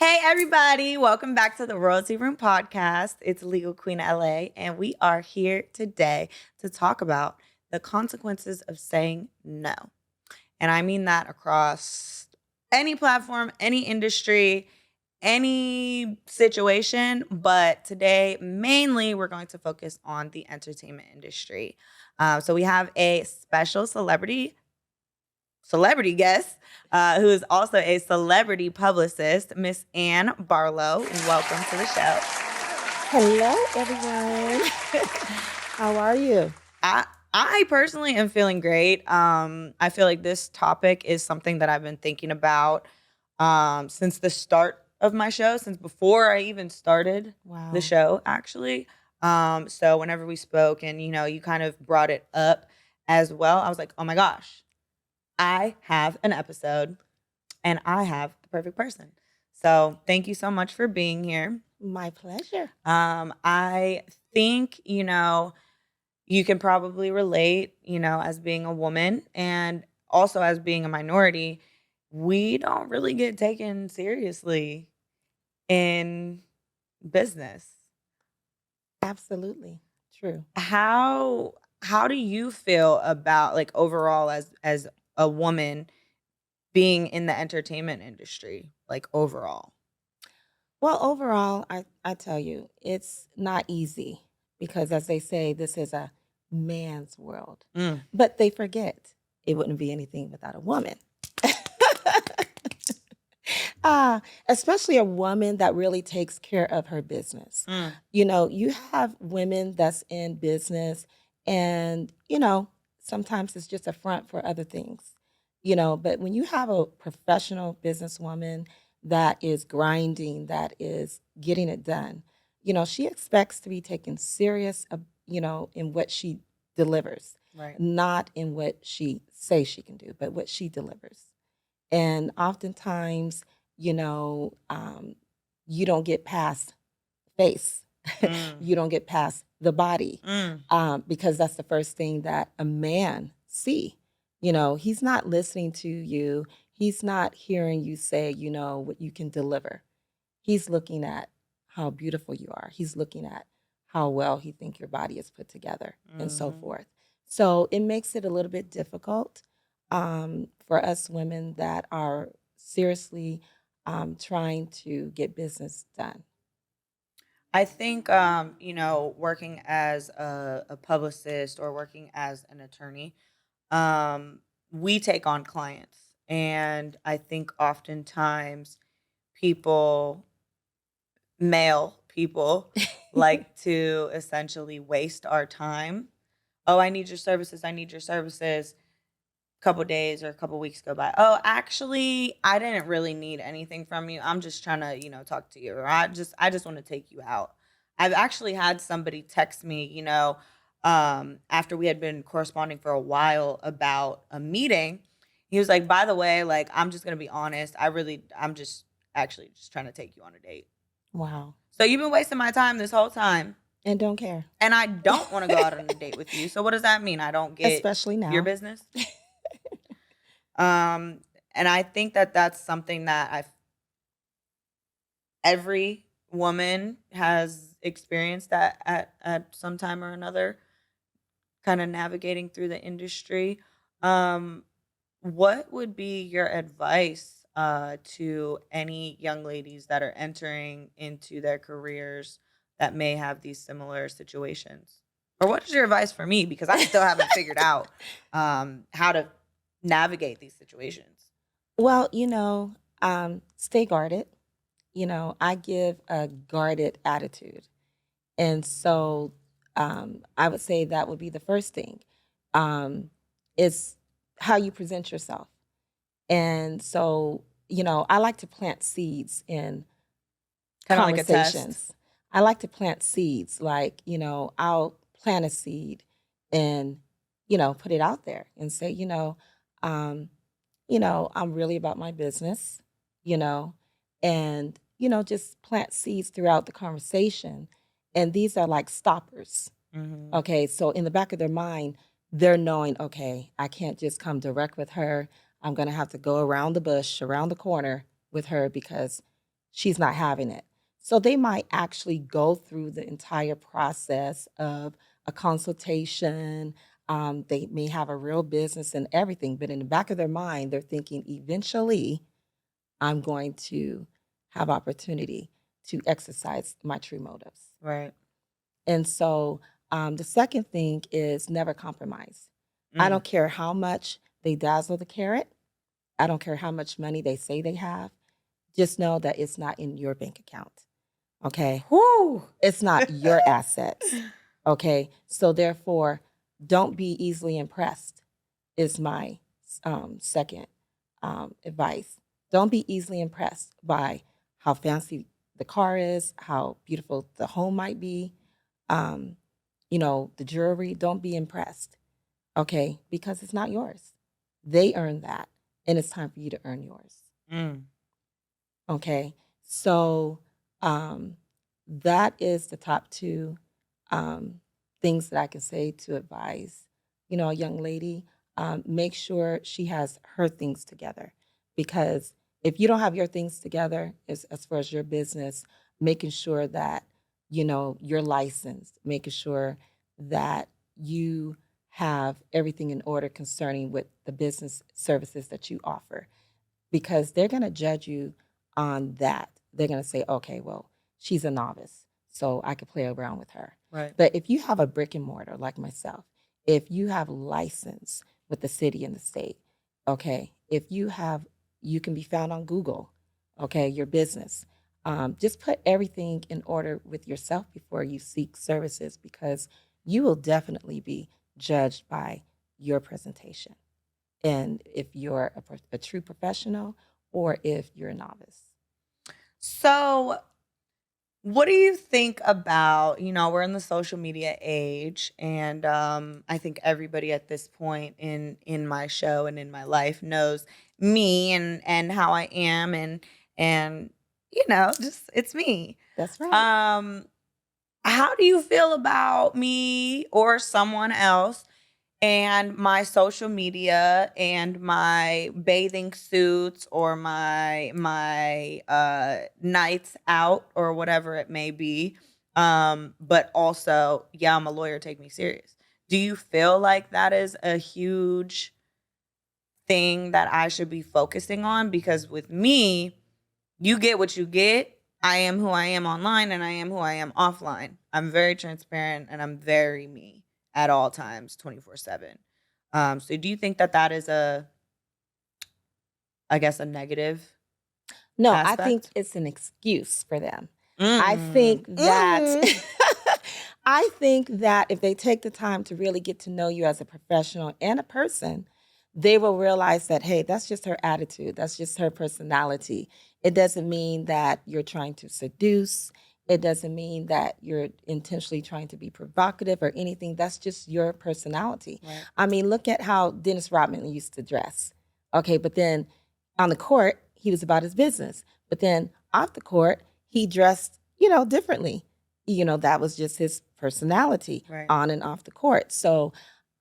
Hey, everybody. Welcome back to the Royalty Room podcast. It's Legal Queen LA, and we are here today to talk about the consequences of saying no. And I mean that across any platform, any industry, any situation. But today, mainly, we're going to focus on the entertainment industry. So we have a special celebrity guest who is also a celebrity publicist, Miss Ann Barlow. Welcome to the show. Hello, everyone. How are you? I personally am feeling great. I feel like this topic is something that I've been thinking about since the start of my show, since before I even started Wow. the show, actually. So whenever we spoke and, you kind of brought it up as well, I was like, oh my gosh, I have an episode and I have the perfect person. So thank you so much for being here. My pleasure. I think, you can probably relate, as being a woman and also as being a minority, we don't really get taken seriously in business. Absolutely true. How do you feel about, like, overall as a woman being in the entertainment industry, like, overall? Well, overall, I tell you, it's not easy because, as they say, this is a man's world. Mm. But they forget it wouldn't be anything without a woman. Especially a woman that really takes care of her business. Mm. You have women that's in business and, sometimes it's just a front for other things, but when you have a professional businesswoman that is grinding, that is getting it done, she expects to be taken serious, in what she delivers, Right. not in what she says she can do, but what she delivers. And oftentimes, you don't get past face. Mm. You don't get past the body Mm. because that's the first thing that a man see. He's not listening to you. He's not hearing you say, what you can deliver. He's looking at how beautiful you are. He's looking at how well he think your body is put together and so Mhm. forth. So it makes it a little bit difficult for us women that are seriously trying to get business done. I think, working as a publicist or working as an attorney, um, we take on clients. And I think oftentimes people, male people, like to essentially waste our time. Oh, I need your services. I need your services. Couple days or a couple weeks go by. Oh, actually, I didn't really need anything from you. I'm just trying to, talk to you. Or I just want to take you out. I've actually had somebody text me, after we had been corresponding for a while about a meeting. He was like, by the way, like, I'm just gonna be honest. I'm just actually just trying to take you on a date. Wow. So you've been wasting my time this whole time. And don't care. And I don't want to go out on a date with you. So what does that mean? I don't get Especially your now. business? And I think that that's something that every woman has experienced that at some time or another, kind of navigating through the industry. Um, what would be your advice to any young ladies that are entering into their careers that may have these similar situations? Or what is your advice for me? Because I still haven't figured out how to navigate these situations. Well, stay guarded. I give a guarded attitude. And so I would say that would be the first thing. Is how you present yourself. And so, I like to plant seeds in Kind of like a test. conversations. I like to plant seeds. Like, I'll plant a seed and, put it out there and say, um, I'm really about my business, you know, and, just plant seeds throughout the conversation. And these are like stoppers. Mhm. Okay. So in the back of their mind, they're knowing, okay, I can't just come direct with her. I'm going to have to go around the bush, around the corner with her because she's not having it. So they might actually go through the entire process of a consultation. They may have a real business and everything, but in the back of their mind, they're thinking eventually I'm going to have opportunity to exercise my true motives. Right. And so the second thing is never compromise. I Mm. don't care how much they dazzle the carrot. I don't care how much money they say they have. Just know that it's not in your bank account. Okay. Whoo. It's not your assets. Okay. So therefore, don't be easily impressed, is my second advice. Don't be easily impressed by how fancy the car is, how beautiful the home might be, um, the jewelry. Don't be impressed, okay? Because it's not yours. They earned that, and it's time for you to earn yours, Mm. okay? So that is the top two um, things that I can say to advise, a young lady. Make sure she has her things together, because if you don't have your things together, as far as your business, making sure that you're licensed, making sure that you have everything in order concerning with the business services that you offer, because they're going to judge you on that. They're going to say, okay, well, she's a novice, so I could play around with her. Right. But if you have a brick and mortar like myself, if you have license with the city and the state, okay, if you can be found on Google, okay, your business. Just put everything in order with yourself before you seek services, because you will definitely be judged by your presentation, and if you're a true professional or if you're a novice. So, what do you think about, we're in the social media age, and I think everybody at this point in my show and in my life knows me and how I am, and just it's me. That's right. Um how do you feel about me or someone else and my social media and my bathing suits or my nights out or whatever it may be? But also, yeah, I'm a lawyer, take me serious. Do you feel like that is a huge thing that I should be focusing on? Because with me, you get what you get. I am who I am online and I am who I am offline. I'm very transparent and I'm very me at all times, 24/7. So do you think that that is I guess, a negative No, I think aspect? it's an excuse for them. I Mm. think that Mm. I think that if they take the time to really get to know you as a professional and a person, they will realize that, hey, that's just her attitude. That's just her personality. It doesn't mean that you're trying to seduce. It doesn't mean that you're intentionally trying to be provocative or anything. That's just your personality. Right. I mean, look at how Dennis Rodman used to dress. Okay, but then on the court, he was about his business. But then off the court, he dressed, differently. That was just his personality Right. on and off the court. So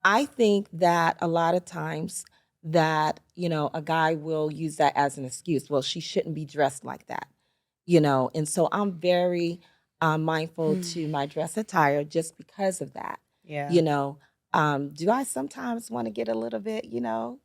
I think that a lot of times that, a guy will use that as an excuse. Well, she shouldn't be dressed like that. And so I'm very mindful to my dress attire just because of that. Yeah. You know, do I sometimes want to get a little bit,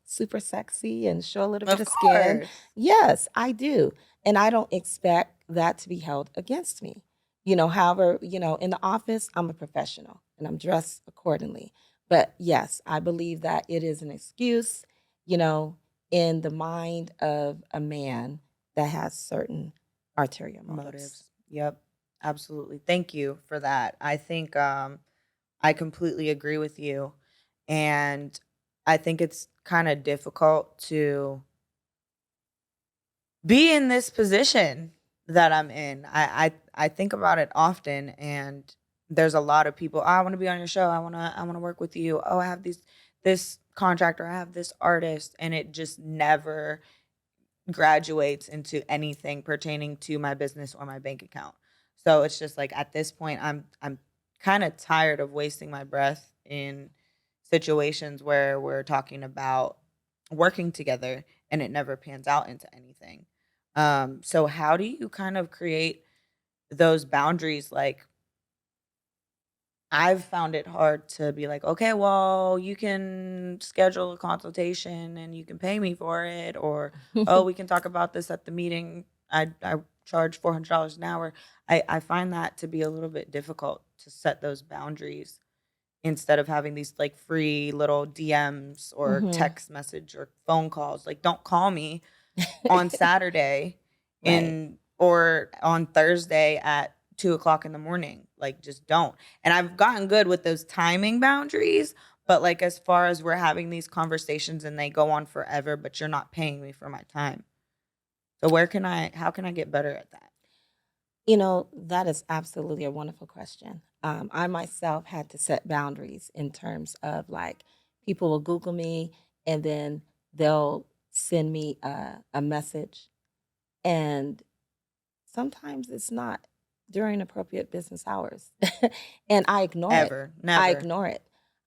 super sexy and show a little bit Of of skin? course. Yes, I do. And I don't expect that to be held against me. However, in the office, I'm a professional and I'm dressed accordingly. But yes, I believe that it is an excuse, you know, in the mind of a man that has certain arterial motives. Motives. Yep. Absolutely. Thank you for that. I think I completely agree with you. And I think it's kind of difficult to be in this position that I'm in. I think about it often, and there's a lot of people, "Oh, I want to be on your show. I want to work with you. Oh, I have this contractor, I have this artist," and it just never graduates into anything pertaining to my business or my bank account. So it's just like at this point I'm kind of tired of wasting my breath in situations where we're talking about working together and it never pans out into anything. So how do you kind of create those boundaries? Like, I've found it hard to be like, okay, well, you can schedule a consultation and you can pay me for it, or oh, we can talk about this at the meeting. I charge $400 an hour. I find that to be a little bit difficult to set those boundaries instead of having these like free little DMs or Mhm. text message or phone calls. Like, don't call me on Saturday Right. or on Thursday at 2 o'clock in the morning. Like, just don't. And I've gotten good with those timing boundaries, but like as far as we're having these conversations and they go on forever, but you're not paying me for my time. So how can I get better at that? That is absolutely a wonderful question. I myself had to set boundaries in terms of like people will Google me and then they'll send me a message. And sometimes it's not during appropriate business hours. And I ignore it. Ever. I Never. ignore it.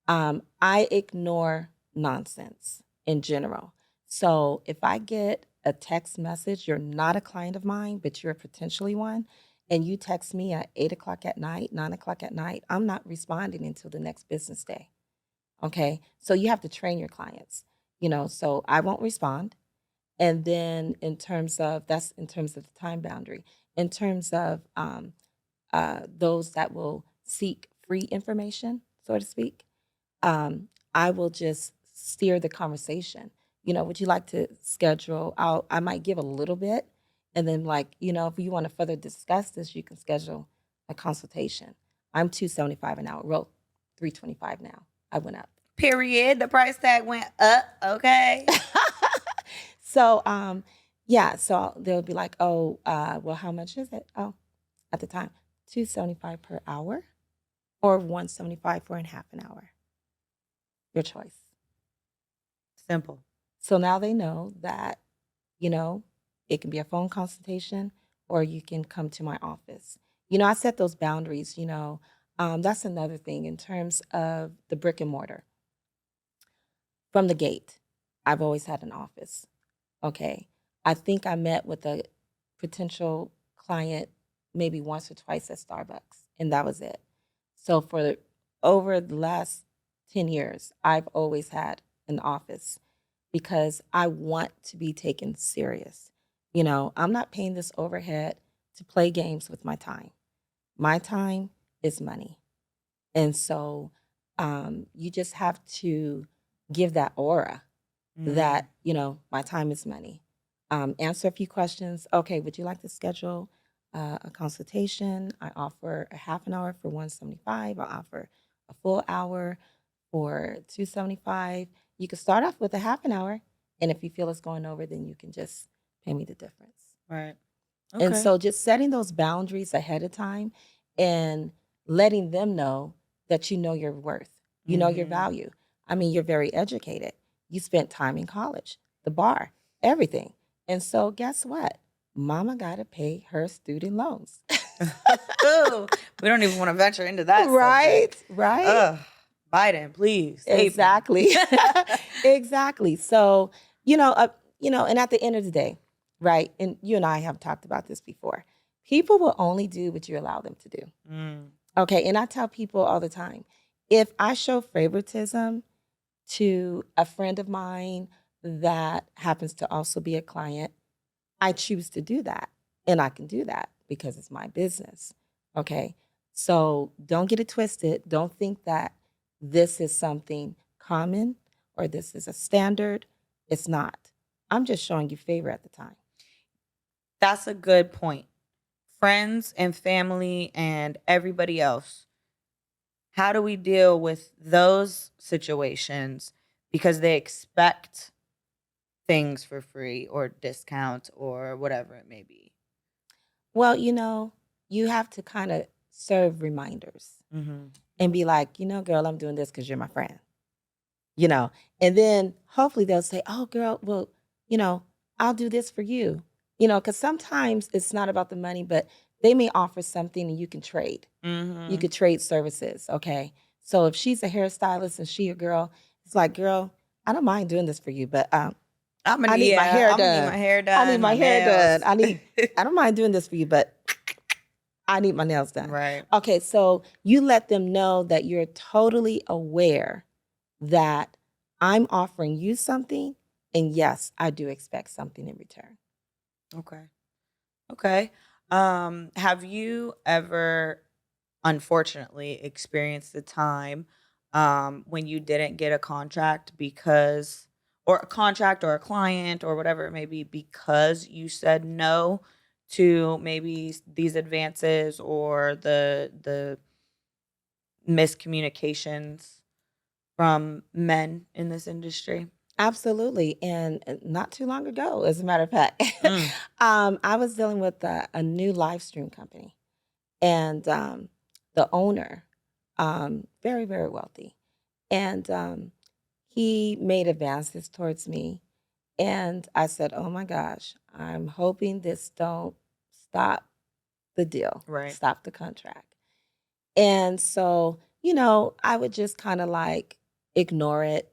I ignore nonsense in general. So if I get a text message, you're not a client of mine, but you're potentially one, and you text me at 8 o'clock at night, 9 o'clock at night, I'm not responding until the next business day. Okay. So you have to train your clients, so I won't respond. And then that's in terms of the time boundary. In terms of those that will seek free information, so to speak, I will just steer the conversation. Would you like to schedule? I might give a little bit, and then like if you want to further discuss this, you can schedule a consultation. I'm 275 an hour. Well, 325 now. I went up. Period. The price tag went up. Okay. So, yeah, so they'll be like, "Oh, well, how much is it?" Oh, at the time, 275 per hour or 175 for a half an hour. Your choice. Simple. So now they know that, you know, it can be a phone consultation or you can come to my office. I set those boundaries, that's another thing in terms of the brick and mortar. From the gate, I've always had an office. Okay. I think I met with a potential client maybe once or twice at Starbucks, and that was it. So for over the last 10 years, I've always had an office because I want to be taken serious. I'm not paying this overhead to play games with my time. My time is money. And so you just have to give that aura Mm. that, my time is money. Answer a few questions. Okay, would you like to schedule a consultation? I offer a half an hour for 175. I offer a full hour for 275. You can start off with a half an hour, and if you feel it's going over, then you can just pay me the difference. Right. And Okay. so just setting those boundaries ahead of time and letting them know that you know your worth, you know your Mhm. value. I mean, you're very educated. You spent time in college, the bar, everything. And so guess what? Mama got to pay her student loans. Ooh, we don't even wanna venture into that Right? subject. Right? Ugh, Biden, please save me. Exactly. Exactly. So, and at the end of the day, right? And you and I have talked about this before. People will only do what you allow them to do. Mm, Okay. And I tell people all the time, if I show favoritism to a friend of mine that happens to also be a client, I choose to do that. And I can do that because it's my business. Okay. So don't get it twisted. Don't think that this is something common or this is a standard. It's not. I'm just showing you favor at the time. that's a good point. Friends and family and everybody else, how do we deal with those situations because they expect things for free or discounts or whatever it may be? Well, you have to kind of serve reminders Mhm. and be like, girl, I'm doing this because you're my friend. you know, and then hopefully they'll say, "Oh, girl, well, you know, I'll do this for you." Because sometimes it's not about the money, but they may offer something and you can trade. You Mhm. could trade services, okay? So if she's a hairstylist and she a girl, it's like, "Girl, I don't mind doing this for you, but I need my hair I'm gonna need done. my hair I need done, my my hair done. nails. I don't mind doing this for you, but I need my nails done. Right. Okay, so you let them know that you're totally aware that I'm offering you something, and yes, I do expect something in return. Okay. Okay. Have you ever unfortunately experienced a time when you didn't get a contract because or a contract or a client or whatever it may be because you said no to maybe these advances or the miscommunications from men in this industry? Absolutely, and not too long ago, as a matter of fact, Mm, I was dealing with a new live stream company, and the owner, very, very wealthy, and he made advances towards me, and I said, "Oh my gosh, I'm hoping this don't stop the deal, right. stop the contract." And so, I would just kind of like ignore it,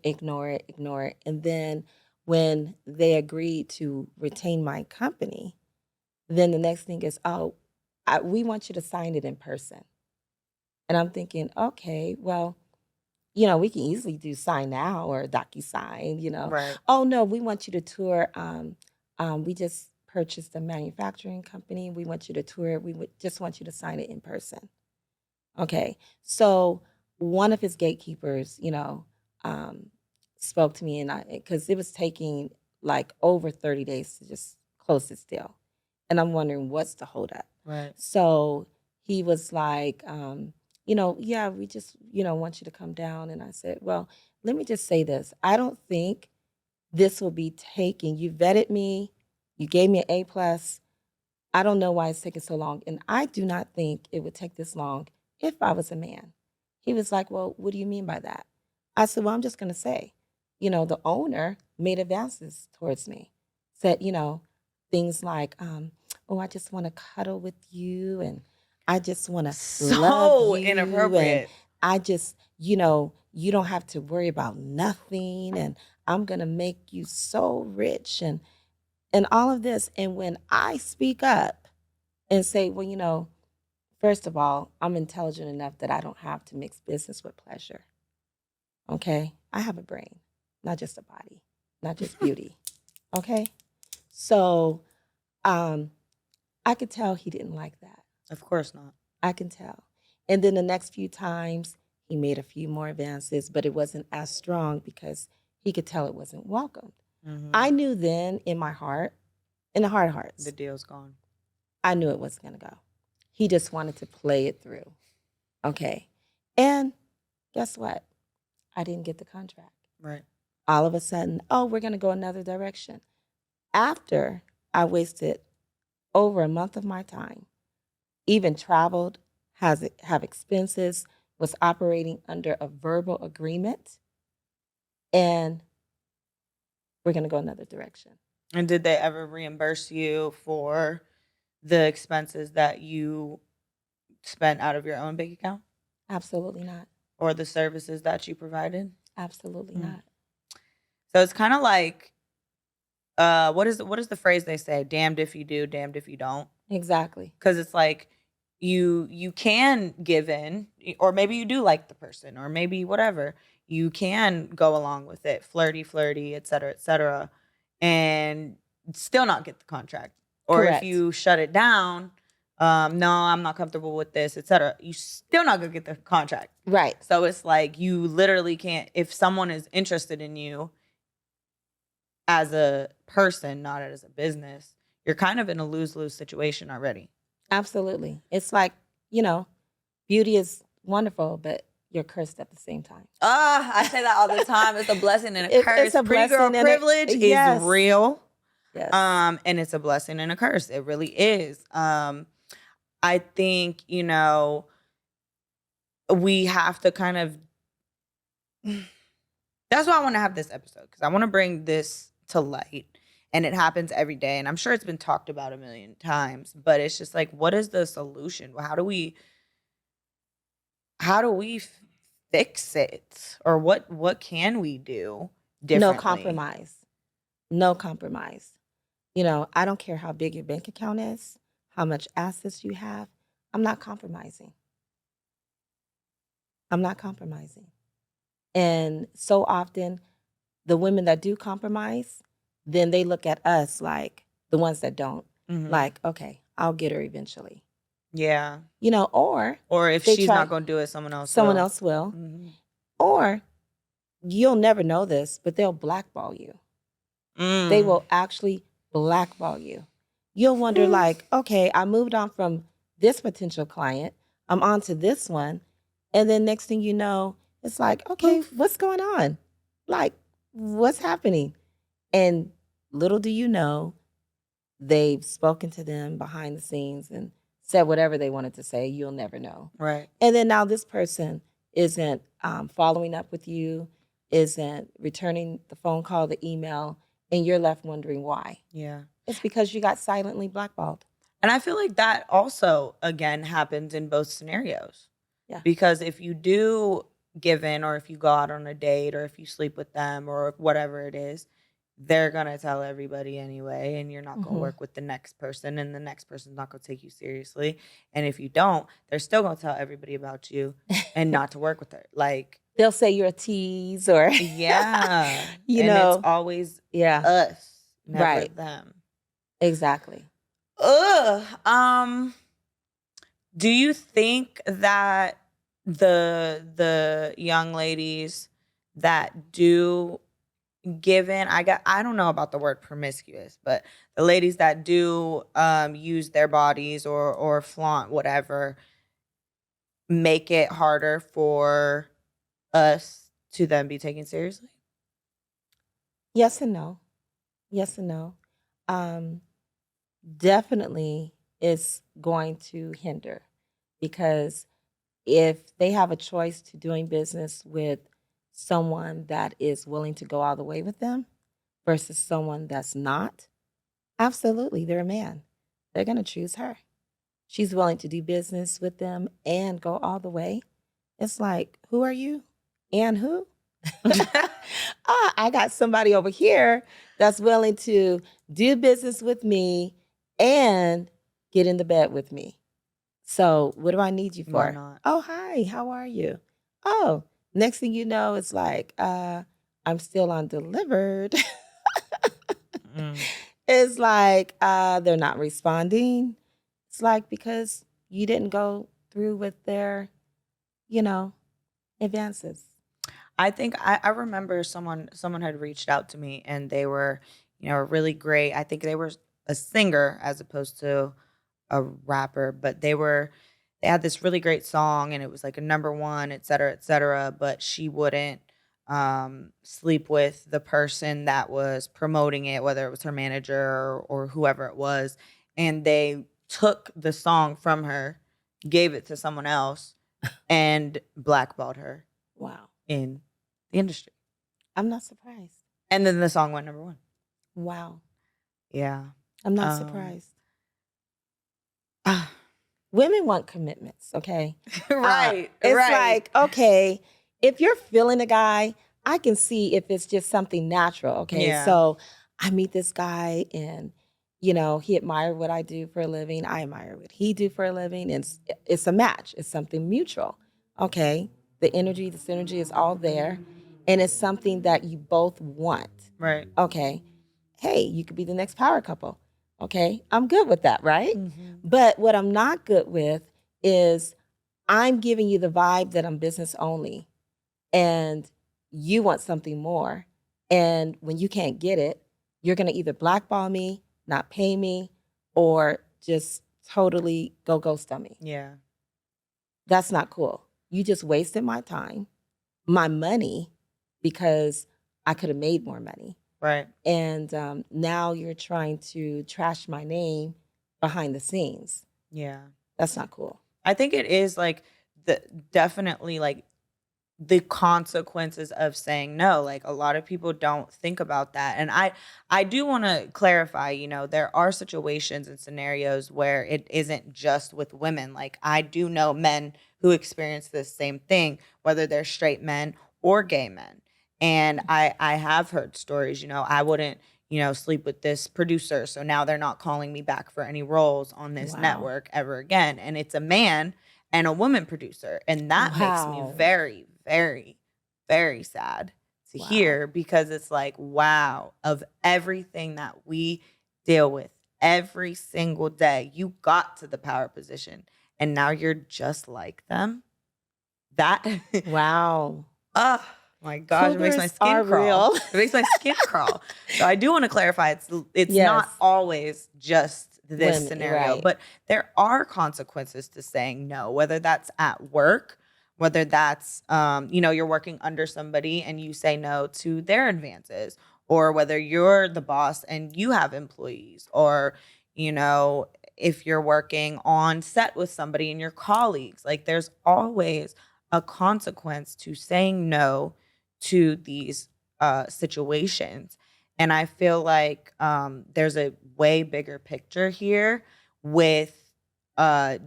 ignore it, ignore it. And then when they agreed to retain my company, then the next thing is, oh, we want you to sign it in person. And I'm thinking, okay, well, we can easily do sign now or DocuSign. Right. Oh no, we want you to tour. We just purchased a manufacturing company. We want you to tour. We would just want you to sign it in person. Okay. So one of his gatekeepers, um, spoke to me, and because it was taking like over 30 days to just close this deal. And I'm wondering what's the holdup. Right. So he was like, yeah, we just, want you to come down. And I said, well, let me just say this. I don't think this will be taken. You vetted me, you gave me an A plus. I don't know why it's taking so long. And I do not think it would take this long if I was a man. He was like, well, what do you mean by that? I said, well, I'm just going to say, the owner made advances towards me, said, things like, oh, I just want to cuddle with you, and I just want to love So you. And inappropriate. I just, you don't have to worry about nothing. And I'm going to make you so rich. And all of this. And when I speak up and say, well, first of all, I'm intelligent enough that I don't have to mix business with pleasure. Okay? I have a brain, not just a body, not just beauty. Okay? So um, I could tell he didn't like that. Of course not. I can tell. And then the next few times, he made a few more advances, but it wasn't as strong because he could tell it wasn't welcomed. Hmm. I knew then in my heart, in the heart of The hearts, deal's gone. I knew it wasn't going to go. He just wanted to play it through. Okay. And guess what? I didn't get the contract. Right. All of a sudden, oh, we're going to go another direction. After I wasted over a month of my time, even traveled, have expenses, was operating under a verbal agreement, and we're going to go another direction. And did they ever reimburse you for the expenses that you spent out of your own bank account Absolutely not. or the services that you provided? Absolutely Mm. not. So it's kind of like what is the phrase they say? Damned if you do, damned if you don't. Exactly. Because it's like you can give in, or maybe you do like the person, or maybe whatever. You can go along with it, flirty, et cetera, and still not get the contract. Or if Correct. you shut it down, no, I'm not comfortable with this, et cetera. You still not gonna get the contract. Right. So it's like you literally can't. If someone is interested in you as a person, not as a business, you're kind of in a lose-lose situation already. Absolutely. It's like, beauty is wonderful, but you're cursed at the same time. I say that all the time. It's a blessing and a It's curse. a Pretty girl blessing and privilege is yes. real. Yes. And it's a blessing and a curse. It really is. I think, we have to kind of that's why I want to have this episode, because I want to bring this to light. And it happens every day. And I'm sure it's been talked about a million times, but it's just like, what is the solution? How do we fix it? Or what can we do No differently? compromise. No compromise. I don't care how big your bank account is, how much assets you have. I'm not compromising. I'm not compromising. And so often, the women that do compromise, then they look at us like the ones that don't, Mhm. like, okay, I'll get her eventually. Yeah. Or Or if they she's not try, gonna do it, someone else someone will. else will. Mhm. Or you'll never know this, but they'll blackball you. They Mm. will actually blackball you. You'll wonder, Mm. like, okay, I moved on from this potential client, I'm on to this one. And then next thing you know, it's like, okay, Poof. what's going on? Like, what's happening? And little do you know, they've spoken to them behind the scenes and said whatever they wanted to say. You'll never know. Right. And then now this person isn't following up with you, isn't returning the phone call, the email, and you're left wondering why. Yeah. It's because you got silently blackballed. And I feel like that also, again, happens in both scenarios. Yeah. Because if you do give in, or if you go out on a date, or if you sleep with them, or whatever it is, they're going to tell everybody anyway. And you're not going to Hmm. work with the next person. And the next person's not going to take you seriously. And if you don't, they're still going to tell everybody about you and not to work with her. Like, They'll say you're a tease or, yeah. you And it's know, always yeah, us, never right. them. Exactly. Ugh. Do you think that the young ladies that do give in, I don't know about the word promiscuous, but the ladies that do use their bodies or flaunt whatever, make it harder for us to then be taken seriously? Yes and no. Yes and no. Um, Definitely is going to hinder because if they have a choice to doing business with someone that is willing to go all the way with them versus someone that's not, absolutely, they're a man. They're going to choose her. She's willing to do business with them and go all the way. It's like, who are you? And who? I got somebody over here that's willing to do business with me and get in the bed with me. So, what do I need you Why for? not? Oh, hi, how are you? Oh, next thing you know, it's like, I'm still on delivered. Mm, It's like, they're not responding. It's like because you didn't go through with their, you know, advances. I think I remember someone had reached out to me, and they were, really great. I think they were a singer as opposed to a rapper, but they had this really great song, and it was like a number one, et cetera, et cetera. But she wouldn't sleep with the person that was promoting it, whether it was her manager or whoever it was. And they took the song from her, gave it to someone else, and blackballed her Wow. in the industry. I'm not surprised. And then the song went number one. Wow. Yeah. I'm not Um, surprised. Women want commitments, okay? right, It's right. like, okay, if you're feeling a guy, I can see if it's just something natural, okay? Yeah, So I meet this guy and he admired what I do for a living. I admire what he do for a living. It's a match. It's something mutual. Okay. The energy, the synergy is all there. And it's something that you both want. right. Okay. Hey, you could be the next power couple. Okay. I'm good with that, right? Mhm. But what I'm not good with is I'm giving you the vibe that I'm business only and you want something more. And when you can't get it, you're going to either blackball me, not pay me, or just totally go ghost on me. Yeah, That's not cool. You just wasted my time, my money, because I could have made more money. right. And now you're trying to trash my name behind the scenes. Yeah. That's not cool. I think it is like the definitely like the consequences of saying no. Like a lot of people don't think about that. And I do want to clarify, there are situations and scenarios where it isn't just with women. Like I do know men who experience this same thing, whether they're straight men or gay men. And I have heard stories, I wouldn't, sleep with this producer. So now they're not calling me back for any roles on this Wow. network ever again. And it's a man and a woman producer. And that makes me Wow. very, very, very sad to Wow. hear, because it's like, wow, of everything that we deal with every single day, you got to the power position and now you're just like them. That, Wow. oh my gosh, it makes my Cougars skin are crawl. real. It makes my skin crawl. So I do want to clarify, it's Yes. not always just this Women, scenario, right. but there are consequences to saying no, whether that's at work, whether that's you're working under somebody and you say no to their advances, or whether you're the boss and you have employees, or you know, if you're working on set with somebody and your colleagues. Like, there's always a consequence to saying no to these situations. And I feel like there's a way bigger picture here with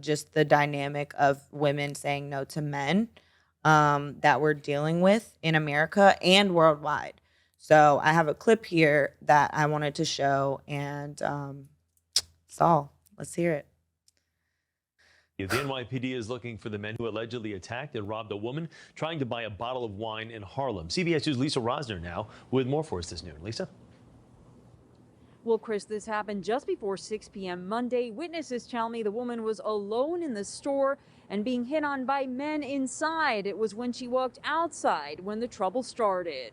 just the dynamic of women saying no to men that we're dealing with in America and worldwide. So I have a clip here that I wanted to show, and Saul, let's hear it. The NYPD is looking for the men who allegedly attacked and robbed a woman trying to buy a bottle of wine in Harlem. CBS News' Lisa Rosner now with more for us this noon. Lisa? Well, Chris, this happened just before 6 p.m. Monday. Witnesses tell me the woman was alone in the store and being hit on by men inside. It was when she walked outside when the trouble started.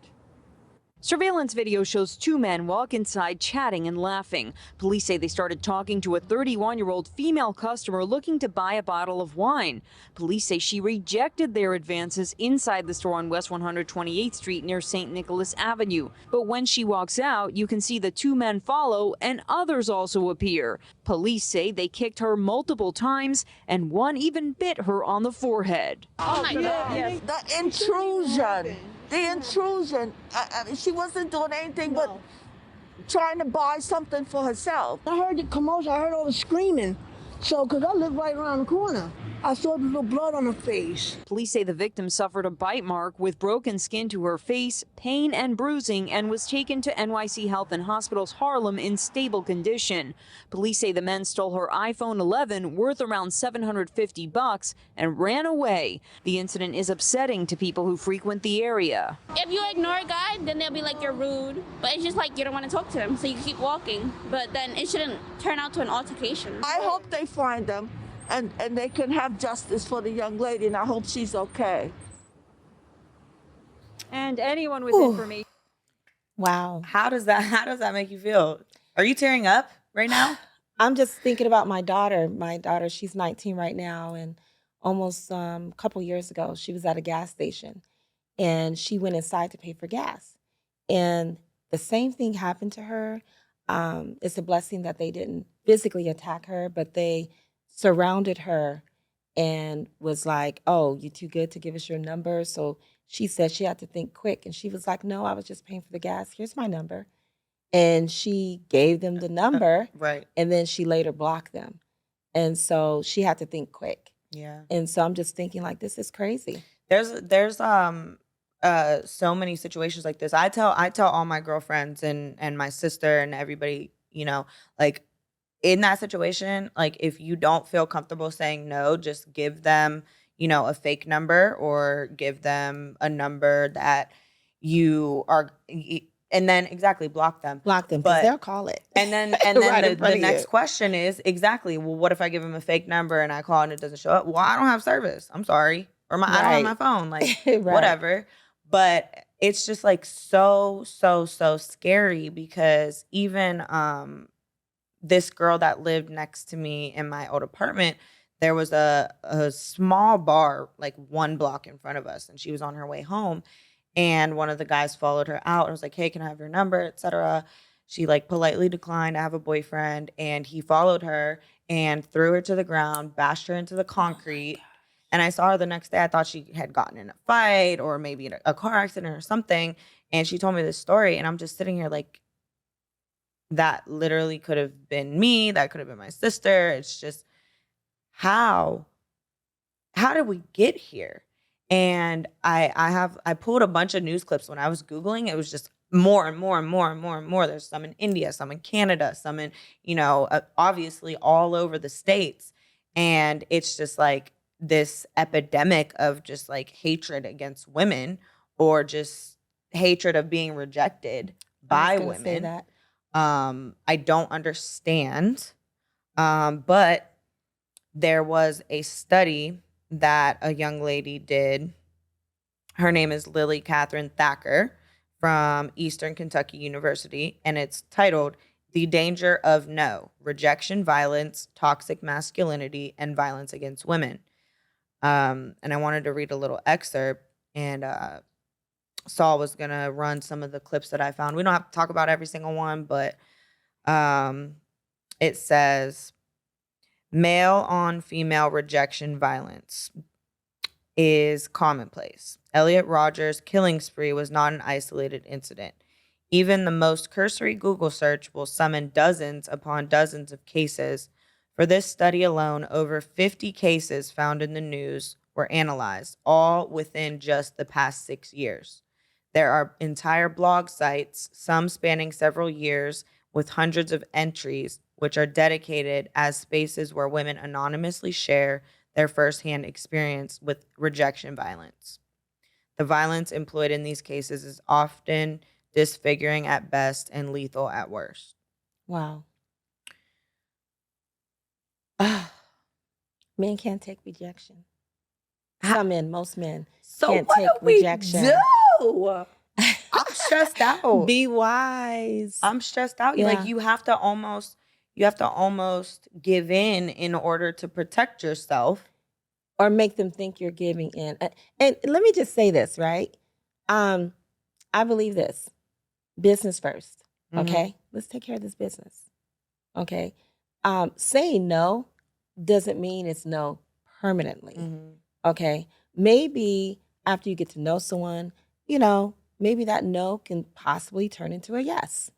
Surveillance video shows two men walk inside chatting and laughing. Police say they started talking to a 31-year-old female customer looking to buy a bottle of wine. Police say she rejected their advances inside the store on West 128th Street near St. Nicholas Avenue. But when she walks out, you can see the two men follow and others also appear. Police say they kicked her multiple times and one even bit her on the forehead. Oh my God. Yes. The intrusion. The intrusion. I mean, she wasn't doing anything but trying to buy something for herself. I heard the commotion. I heard all the screaming. So, because I live right around the corner, I saw the little blood on her face. Police say the victim suffered a bite mark with broken skin to her face, pain and bruising, and was taken to NYC Health and Hospitals Harlem in stable condition. Police say the men stole her iPhone 11 worth around $750 and ran away. The incident is upsetting to people who frequent the area. If you ignore a guy, then they'll be like you're rude. But it's just like you don't want to talk to them, so you keep walking. But then it shouldn't turn out to an altercation. I hope they find them and they can have justice for the young lady, and I hope she's okay. And anyone with Ooh. information. Wow. How does that make you feel? Are you tearing up right now? I'm just thinking about my daughter. My daughter, she's 19 right now, and almost a couple years ago, she was at a gas station, and she went inside to pay for gas. And the same thing happened to her. It's a blessing that they didn't physically attack her, but they surrounded her and was like, "Oh, you too good to give us your number?" So she said she had to think quick, and she was like, "No, I was just paying for the gas. Here's my number." And she gave them the number, Right. and then she later blocked them. And so she had to think quick. Yeah. And so I'm just thinking, like, this is crazy. There's so many situations like this. I tell all my girlfriends and my sister and everybody, like, in that situation, like, if you don't feel comfortable saying no, just give them, a fake number, or give them a number that you are, and then exactly block them. Block them, But- because they'll call it. And then Right in front the of next you. question is, exactly, well, what if I give them a fake number and I call and it doesn't show up? Well, I don't have service. I'm sorry. Or I don't have Right. my phone. Like, Right. whatever. But it's just like so scary, because even this girl that lived next to me in my old apartment, there was a small bar like one block in front of us, and she was on her way home, and one of the guys followed her out and was like, "Hey, can I have your number?" etc. She like politely declined. "I have a boyfriend," and he followed her and threw her to the ground, bashed her into the concrete. And I saw her the next day. I thought she had gotten in a fight or maybe in a car accident or something. And she told me this story, and I'm just sitting here like, that literally could have been me. That could have been my sister. It's just, how did we get here? And I pulled a bunch of news clips when I was Googling. It was just more and more and more and more and more. There's some in India, some in Canada, some in, obviously all over the states. And it's just like this epidemic of just like hatred against women, or just hatred of being rejected I was by going to say women. that. I don't understand. But there was a study that a young lady did. Her name is Lily Catherine Thacker from Eastern Kentucky University, and it's titled The Danger of No: Rejection, Violence, Toxic Masculinity, and Violence Against Women. And I wanted to read a little excerpt, and Saul was going to run some of the clips that I found. We don't have to talk about every single one, but it says, male on female rejection violence is commonplace. Elliot Rogers' killing spree was not an isolated incident. Even the most cursory Google search will summon dozens upon dozens of cases. For this study alone, over 50 cases found in the news were analyzed, all within just the past 6 years. There are entire blog sites, some spanning several years, with hundreds of entries, which are dedicated as spaces where women anonymously share their firsthand experience with rejection violence. The violence employed in these cases is often disfiguring at best and lethal at worst. Wow. Men can't take rejection. Some men, most men So can't what take do we rejection. do? I'm stressed out. Be wise. I'm stressed out. Yeah. Like you have to almost give in order to protect yourself. Or make them think you're giving in. And let me just say this, right? I believe this. Business first. Okay? Let's take care of this business. Okay? Saying no doesn't mean it's no permanently. Okay? Maybe after you get to know someone, maybe that no can possibly turn into a yes,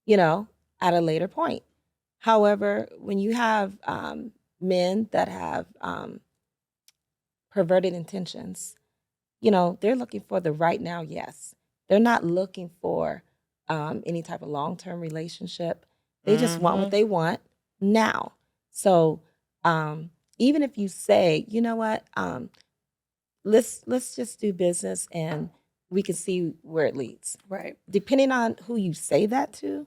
at a later point. However, when you have men that have perverted intentions, they're looking for the right now yes. They're not looking for any type of long-term relationship. They just want what they want now. So even if you say, you know what, let's just do business and we can see where it leads. Right. Depending on who you say that to,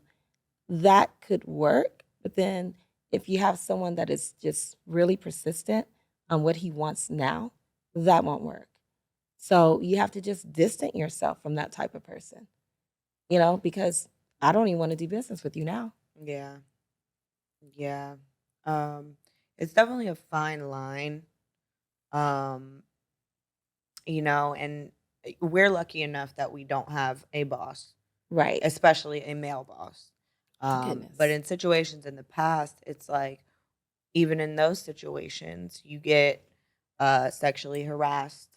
that could work. But then if you have someone that is just really persistent on what he wants now, that won't work. So you have to just distance yourself from that type of person, because I don't even want to do business with you now. Yeah. Yeah. It's definitely a fine line. And we're lucky enough that we don't have a boss, Right. especially a male boss. Goodness. But in situations in the past, it's like, even in those situations, you get sexually harassed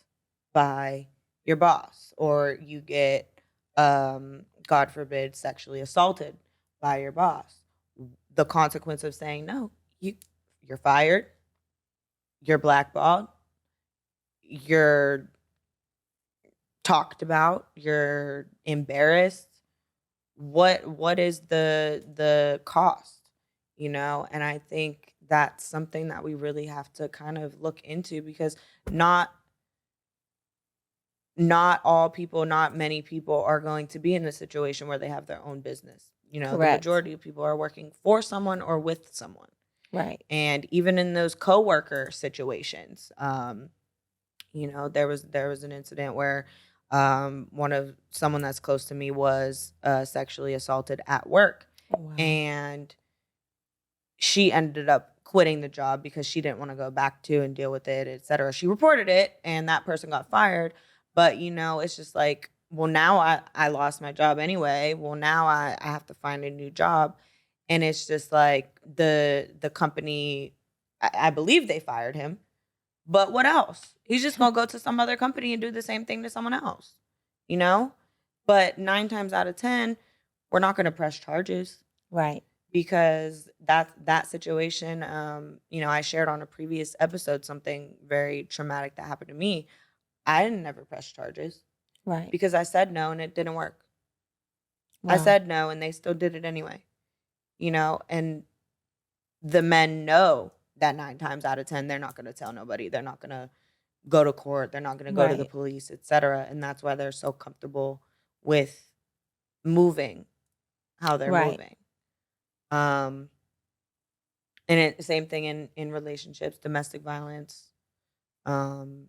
by your boss, or you get, God forbid, sexually assaulted by your boss. The consequence of saying no, you're fired, you're blackballed, you're talked about, you're embarrassed. What is the cost? And I think that's something that we really have to kind of look into, because not all people, not many people are going to be in a situation where they have their own business. The Correct. majority of people are working for someone or with someone. Right. And even in those coworker situations, there was an incident where someone that's close to me was sexually assaulted at work. Oh, wow. And she ended up quitting the job because she didn't want to go back to and deal with it, et cetera. She reported it and that person got fired. But, it's just like, well, now I lost my job anyway. Well, now I have to find a new job. And it's just like the company, I believe they fired him. But what else? He's just going to go to some other company and do the same thing to someone else, But 9 times out of 10, we're not going to press charges. Right. Because that situation, I shared on a previous episode something very traumatic that happened to me. I didn't never press charges. Right. Because I said no and it didn't work. I Wow. said no, and they still did it anyway. And the men know that 9 times out of 10, they're not going to tell nobody. They're not going to go to court. They're not going to go to the Right. police, etc. And that's why they're so comfortable with moving how they're Right. moving. And same thing in relationships, domestic violence, um,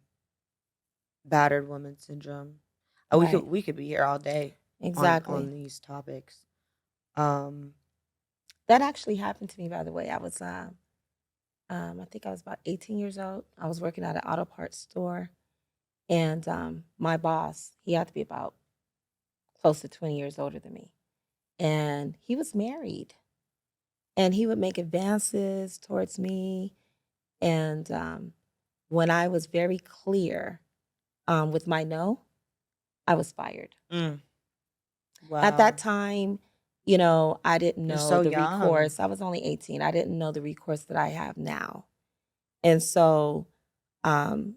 battered woman syndrome. We could Right. we could be here all day on Exactly. these topics. Um, That actually happened to me, by the way. I think I was about 18 years old. I was working at an auto parts store, and my boss, he had to be about close to 20 years older than me, and he was married, and he would make advances towards me, and when I was very clear with my no, I was fired. mm, At that wow, time, I didn't you're know so the young. recourse. I was only 18. I didn't know the recourse that I have now. And so,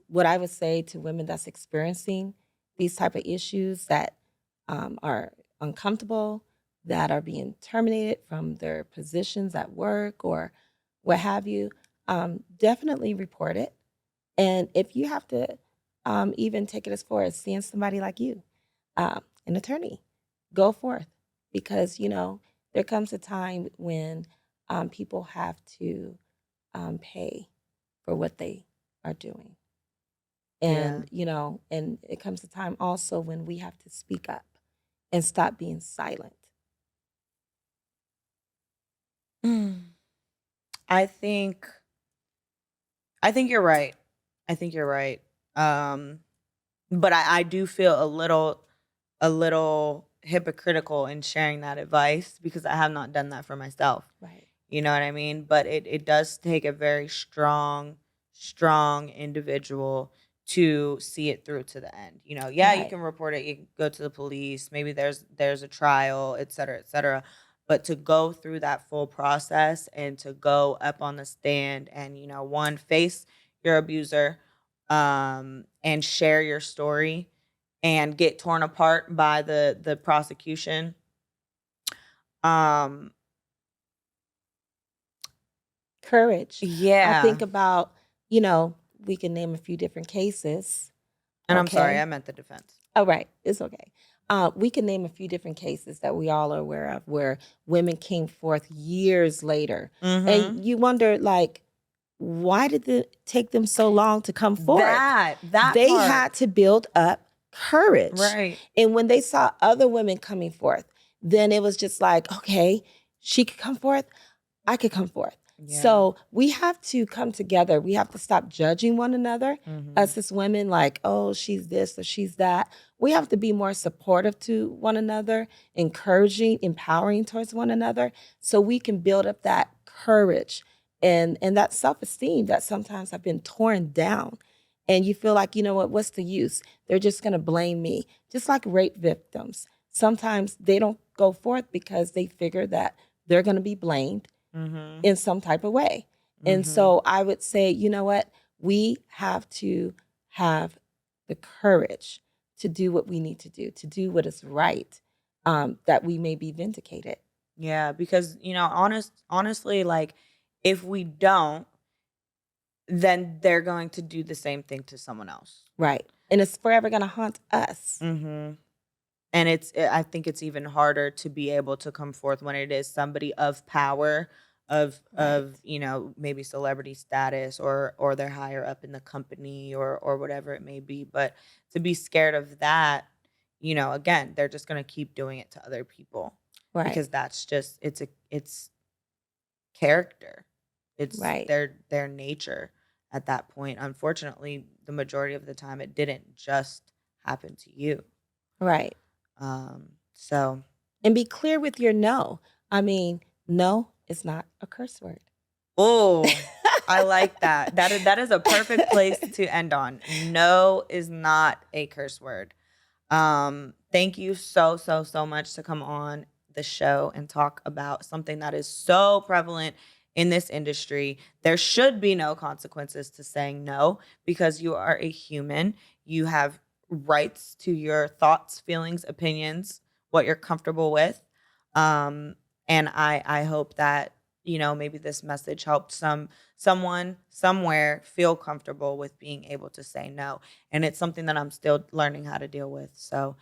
what I would say to women that's experiencing these type of issues that are uncomfortable, that are being terminated from their positions at work or what have you, definitely report it. And if you have to even take it as far as seeing somebody like you, an attorney, go forth because there comes a time when people have to pay for what they are doing. Yeah. And it comes a time also when we have to speak up and stop being silent. I think you're right. I think you're right. But I do feel a little hypocritical in sharing that advice because I have not done that for myself. Right. You know what I mean? But it does take a very strong individual to see it through to the end. Yeah, you Right. can report it, you can go to the police, maybe there's a trial, et cetera, et cetera. But to go through that full process and to go up on the stand and, one, face your abuser, and share your story and get torn apart by the prosecution. Um, Courage. I yeah. think about, we can name a few different cases. And I'm sorry, Okay. I meant the defense. Oh, right. It's okay. We can name a few different cases that we all are aware of where women came forth years later. Mm-hmm. And you wonder, like, why did it take them so long to come forth? That They part. had to build up courage. Right. And when they saw other women coming forth, then it was just like, okay, she could come forth, I could come forth. Yeah. So we have to come together. We have to stop judging one another. Mhm. Us as women, like, oh, she's this or she's that. We have to be more supportive to one another, encouraging, empowering towards one another, so we can build up that courage and that self-esteem that sometimes have been torn down. And you feel like, what's the use? They're just going to blame me. Just like rape victims. Sometimes they don't go forth because they figure that they're going to be blamed Mhm. in some type of way. And Mhm. so I would say, you know what? We have to have the courage to do what we need to do what is right, that we may be vindicated. Yeah, because honestly, like if we don't, then they're going to do the same thing to someone else. Right. And it's forever going to haunt us. Mm-hmm. And I think it's even harder to be able to come forth when it is somebody of power, of maybe celebrity status or they're higher up in the company or whatever it may be. But to be scared of that, again, they're just gonna keep doing it to other people. Right. Because that's just it's character. It's Right. their nature at that point. Unfortunately, the majority of the time it didn't just happen to you. Right. So And be clear with your no. I mean, no is not a curse word. oh, I like that. That is a perfect place to end on. No is not a curse word. Thank you so much to come on the show and talk about something that is so prevalent in this industry. There should be no consequences to saying no because you are a human. You have rights to your thoughts, feelings, opinions, what you're comfortable with. And I hope that, maybe this message helped someone somewhere feel comfortable with being able to say no. And it's something that I'm still learning how to deal with. So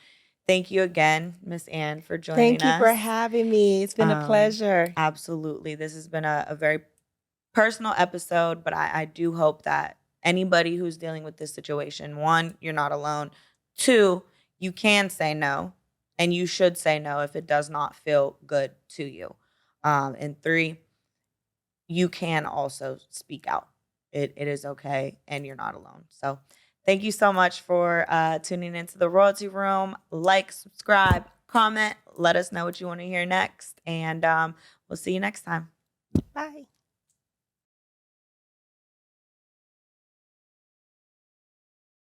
thank you again, Miss Ann, for joining Thank you for us. having me. It's been a pleasure. Absolutely. This has been a very personal episode, but I do hope that anybody who's dealing with this situation, one, you're not alone. Two, you can say no, and you should say no if it does not feel good to you. And three, you can also speak out. It is okay, and you're not alone. So thank you so much for tuning into the Royalty Room. Like, subscribe, comment. Let us know what you want to hear next, and we'll see you next time. Bye.